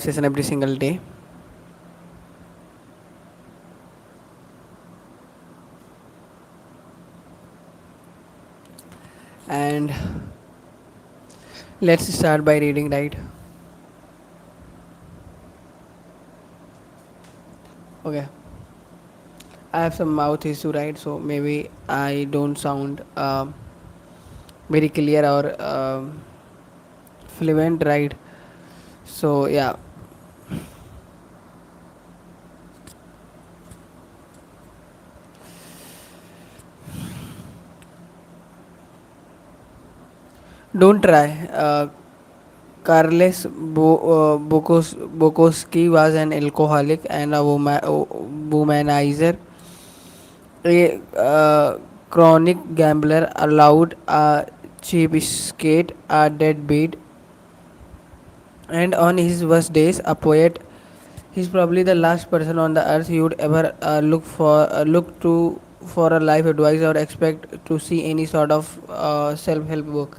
session every single day. And let's start by reading, right? Okay. I have some mouth issue, right? So maybe I don't sound very clear or fluent, right? So yeah, don't try. Carles Bukowski was an alcoholic and a womanizer, a chronic gambler, allowed a cheapskate, a deadbeat, and on his worst days, a poet. He's probably the last person on the earth you would ever look to for a life advice or expect to see any sort of self-help book.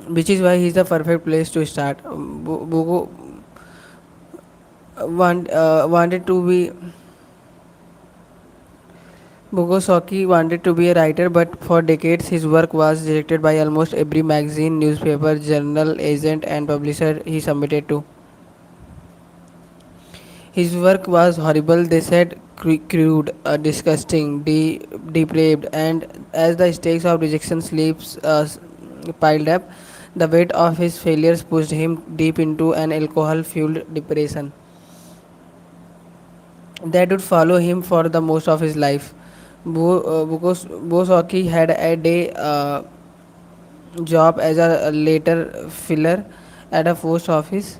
Which is why he's the perfect place to start. Wanted to be Bogosaki wanted to be a writer, but for decades his work was rejected by almost every magazine, newspaper, journal, agent, and publisher he submitted to. His work was horrible, they said, crude, disgusting, depraved, and as the stakes of rejection slips piled up, the weight of his failures pushed him deep into an alcohol fueled depression that would follow him for the most of his life. Bosaki had a day job as a later filler at a post office.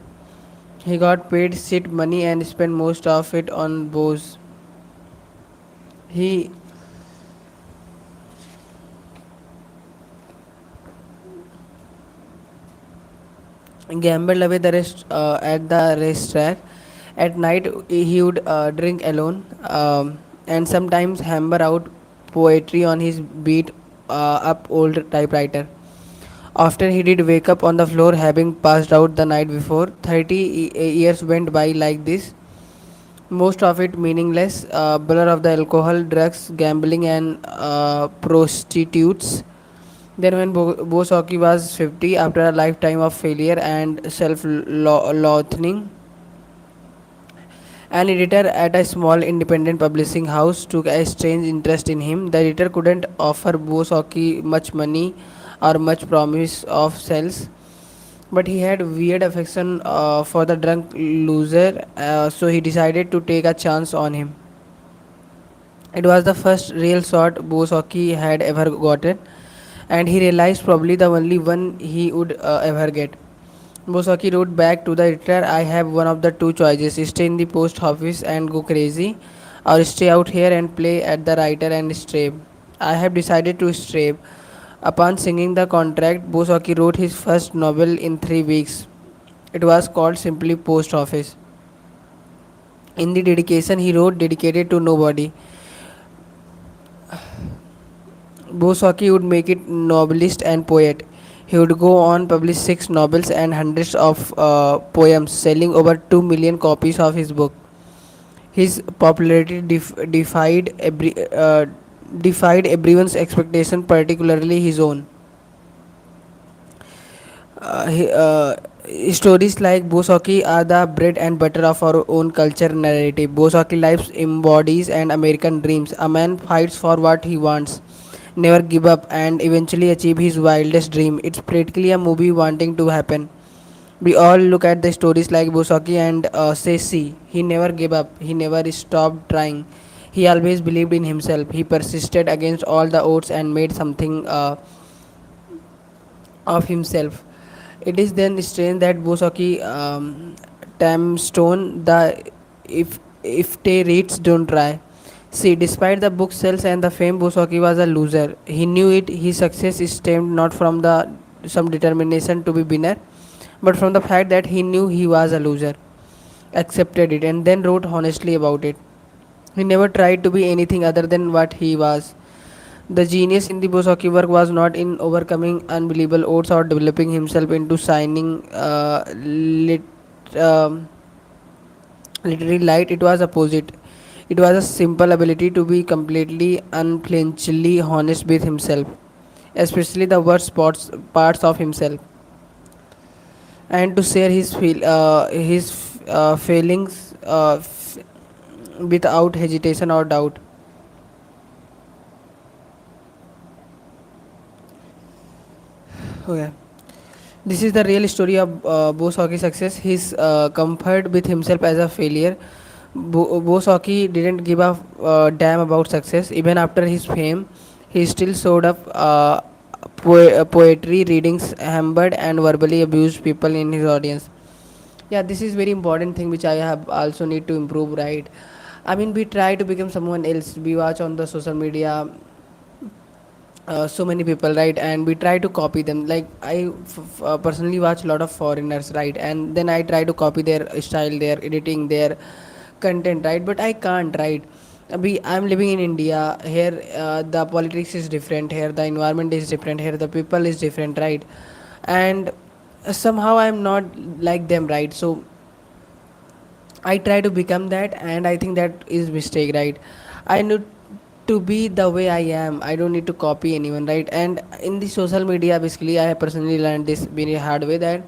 He got paid shit money and spent most of it on booze. He gambled away the rest at the racetrack. At night, he would drink alone and sometimes hammer out poetry on his beat up old typewriter. After he did wake up on the floor having passed out the night before, 30 years went by like this, most of it meaningless, blur of the alcohol, drugs, gambling, and prostitutes. Then, when Bosaki was 50, after a lifetime of failure and self loathing, an editor at a small independent publishing house took a strange interest in him. The editor couldn't offer Bosaki much money or much promise of sales, but he had weird affection for the drunk loser, so he decided to take a chance on him. It was the first real shot Bosaki had ever gotten, and he realized probably the only one he would ever get. Bosaki wrote back to the editor, I have one of the two choices, stay in the post office and go crazy, or stay out here and play at the writer and stray. I have decided to stray. Upon signing the contract, Bosaki wrote his first novel in 3 weeks. It was called simply Post Office. In the dedication, he wrote, dedicated to nobody. Bosaki would make it novelist and poet. He would go on publish 6 novels and hundreds of poems, selling over 2 million copies of his book. His popularity defied everyone's expectation, particularly his own. He, stories like Bosaki are the bread and butter of our own culture narrative. Bosaki life embodies an American dreams. A man fights for what he wants, never give up, and eventually achieve his wildest dream. It's practically a movie wanting to happen. We all look at the stories like Bosaki and say, see, he never gave up, he never stopped trying. He always believed in himself. He persisted against all the odds and made something of himself. It is then strange that Bosaki Tamstone, the if they reads don't try. See, despite the book sales and the fame, Bosaki was a loser. He knew it. His success stemmed not from the some determination to be winner, but from the fact that he knew he was a loser, accepted it, and then wrote honestly about it. He never tried to be anything other than what he was. The genius in the Bosaki work was not in overcoming unbelievable odds or developing himself into shining um, literary light. It was opposite. It was a simple ability to be completely unflinchingly honest with himself, especially the worst parts of himself, and to share his failings without hesitation or doubt. Okay. This is the real story of Bose Hockey's success. His comfort with himself as a failure. Bose Hockey didn't give a damn about success. Even after his fame, he still showed up poetry readings, hammered and verbally abused people in his audience. Yeah, this is very important thing which I have also need to improve. Right. I mean, we try to become someone else. We watch on the social media so many people, right, and we try to copy them. Like personally watch a lot of foreigners, right, and then I try to copy their style, their editing, their content, right, but I can't, right. I'm living in India. Here the politics is different, here the environment is different, here the people is different, right, and somehow I'm not like them, right. So I try to become that, and I think that is mistake, right. I need to be the way I am. I don't need to copy anyone, right. And in the social media, basically, I have personally learned this very hard way, that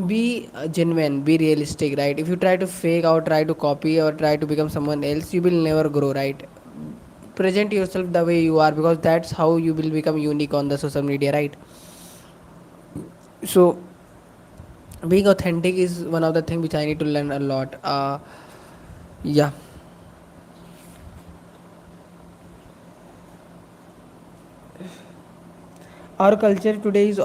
be genuine, be realistic, right. If you try to fake or try to copy or try to become someone else, you will never grow, right. Present yourself the way you are, because that's how you will become unique on the social media, right. So being authentic is one of the things which I need to learn a lot. Yeah. Our culture today is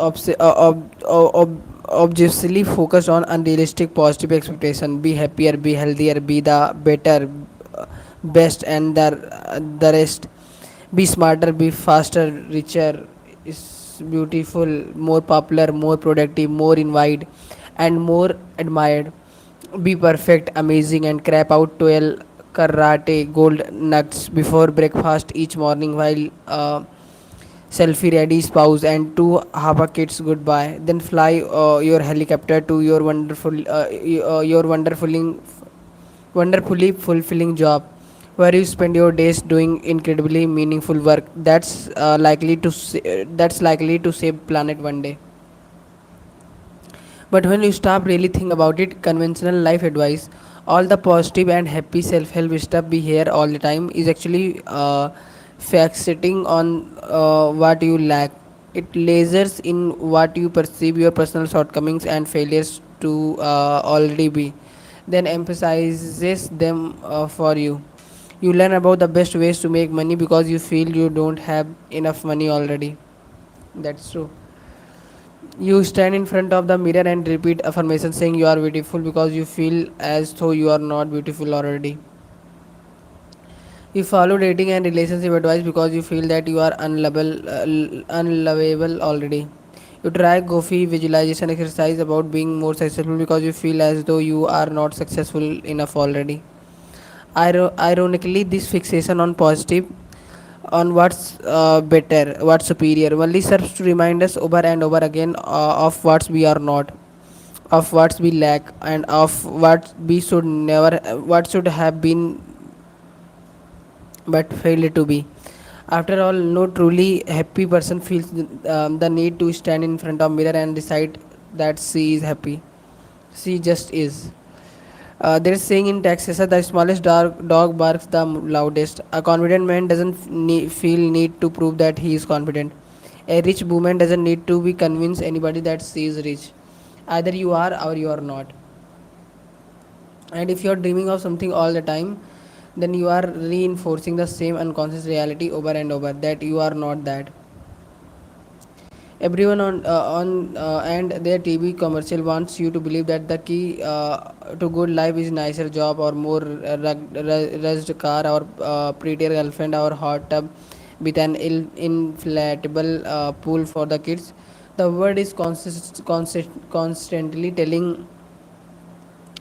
obviously focused on unrealistic positive expectation. Be happier, be healthier, be the better, best, and the rest. Be smarter, be faster, richer, is beautiful, more popular, more productive, more invited, and more admired. Be perfect, amazing, and crap out 12 karate gold nuts before breakfast each morning while selfie ready spouse and two Hava kids goodbye. Then fly your helicopter to your wonderfully fulfilling job, where you spend your days doing incredibly meaningful work. That's likely to save planet one day. But when you stop really think about it, conventional life advice, all the positive and happy self-help stuff we hear all the time is actually fixating on what you lack. It lasers in what you perceive your personal shortcomings and failures to already be, then emphasizes them for you. You learn about the best ways to make money because you feel you don't have enough money already. That's true. You stand in front of the mirror and repeat affirmations saying you are beautiful because you feel as though you are not beautiful already. You follow dating and relationship advice because you feel that you are unlovable already. You try goofy visualization exercise about being more successful because you feel as though you are not successful enough already. Ironically, this fixation on positive, on what's better, what's superior, only serves to remind us over and over again of what we are not, of what we lack, and of what should have been but failed to be. After all, no truly happy person feels the need to stand in front of mirror and decide that she is happy. She just is. There is saying in Texas that the smallest dog barks the loudest. A confident man doesn't feel need to prove that he is confident. A rich woman doesn't need to be convince anybody that she is rich. Either you are or you are not. And if you are dreaming of something all the time, then you are reinforcing the same unconscious reality over and over that you are not that. Everyone on and their TV commercial wants you to believe that the key to good life is nicer job or more rushed car or prettier girlfriend or hot tub with an inflatable pool for the kids. The world is constantly telling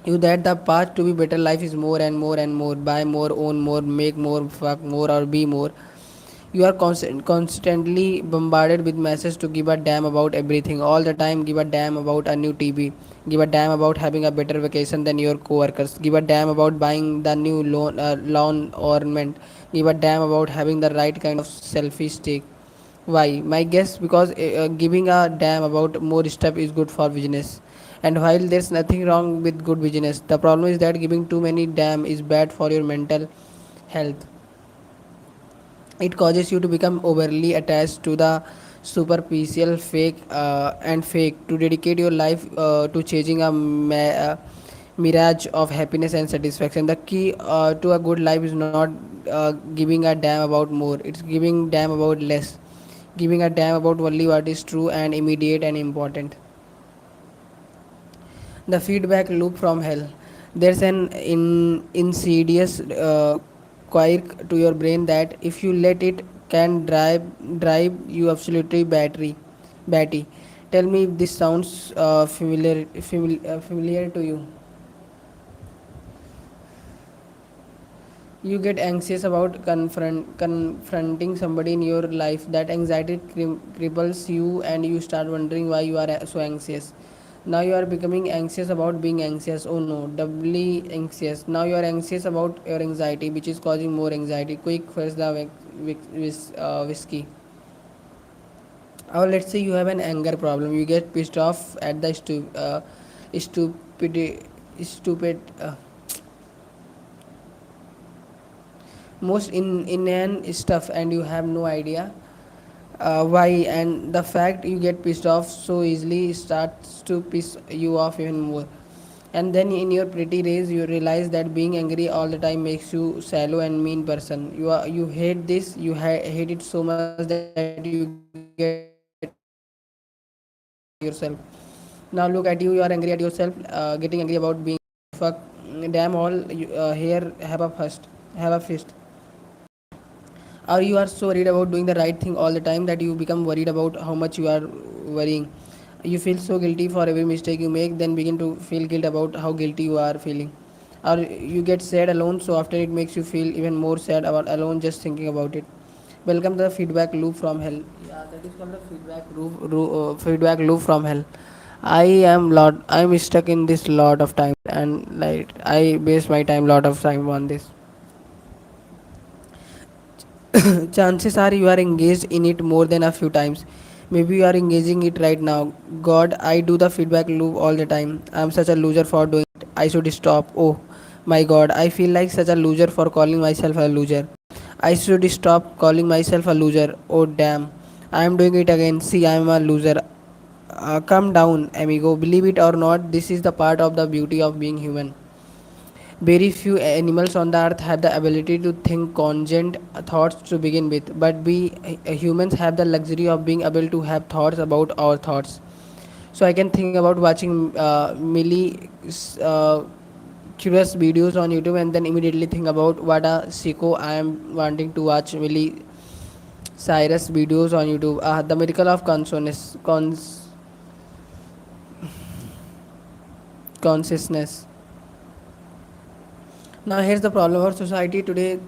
you that the path to be better life is more and more and more, buy more, own more, make more, fuck more, or be more. You are constantly bombarded with messages to give a damn about everything all the time. Give a damn about a new TV. Give a damn about having a better vacation than your coworkers. Give a damn about buying the new lawn ornament. Give a damn about having the right kind of selfie stick. Why? My guess because giving a damn about more stuff is good for business. And while there's nothing wrong with good business, the problem is that giving too many damn is bad for your mental health. It causes you to become overly attached to the superficial, fake to dedicate your life to chasing mirage of happiness and satisfaction. The key to a good life is not giving a damn about more, it's giving damn about less, giving a damn about only what is true and immediate and important. The feedback loop from hell. There's an insidious quirk to your brain that, if you let it, can drive you absolutely batty. Tell me if this sounds familiar to you. You get anxious about confronting somebody in your life. That anxiety cripples you, and you start wondering why you are so anxious. Now you are becoming anxious about being anxious. Oh no, doubly anxious. Now you are anxious about your anxiety, which is causing more anxiety. Quick, first the whiskey. Or let's say you have an anger problem. You get pissed off at the stupid, stupid. Most inane stuff, and you have no idea why. And the fact you get pissed off so easily starts to piss you off even more. And then in your pretty race you realize that being angry all the time makes you shallow and mean person. You hate this, hate it so much that you get angry at yourself. Now look at you, you are angry at yourself, getting angry about being fuck. Damn all here, have a fist. Or you are so worried about doing the right thing all the time that you become worried about how much you are worrying. You feel so guilty for every mistake you make, then begin to feel guilt about how guilty you are feeling. Or you get sad alone so often it makes you feel even more sad about alone just thinking about it. Welcome to the feedback loop from hell. Yeah, that is called the feedback loop from hell. I'm stuck in this lot of time, and like I waste my time lot of time on this. Chances are you are engaged in it more than a few times. Maybe you are engaging it right now. God, I do the feedback loop all the time. I'm such a loser for doing it. I should stop. Oh my god, I feel like such a loser for calling myself a loser. I should stop calling myself a loser. Oh damn. I am doing it again. See, I am a loser. Calm down, amigo. Believe it or not, this is the part of the beauty of being human. Very few animals on the earth have the ability to think congent thoughts to begin with, but we humans have the luxury of being able to have thoughts about our thoughts. So I can think about watching Millie curious videos on YouTube and then immediately think about what a sicko I am wanting to watch Millie Cyrus videos on YouTube. The miracle of consciousness. Now here's the problem: our society today,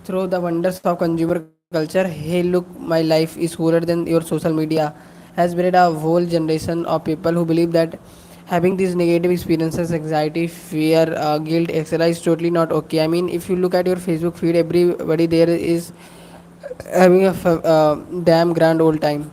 through the wonders of consumer culture, hey look, my life is cooler than your social media, has bred a whole generation of people who believe that having these negative experiences, anxiety, fear, guilt, etc., is totally not okay. I mean, if you look at your Facebook feed, everybody there is having a damn grand old time.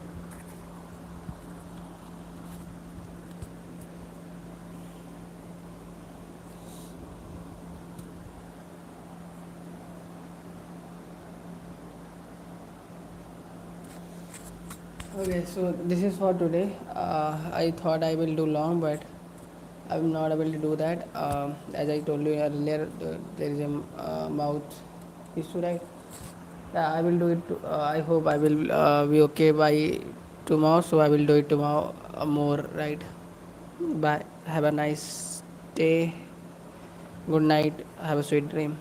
Okay, so this is for today. I thought I will do long, but I'm not able to do that. As I told you earlier, there is a mouth issue, right? Yeah, I will do it. I hope I will be okay by tomorrow, so I will do it tomorrow more, right? Bye. Have a nice day. Good night. Have a sweet dream.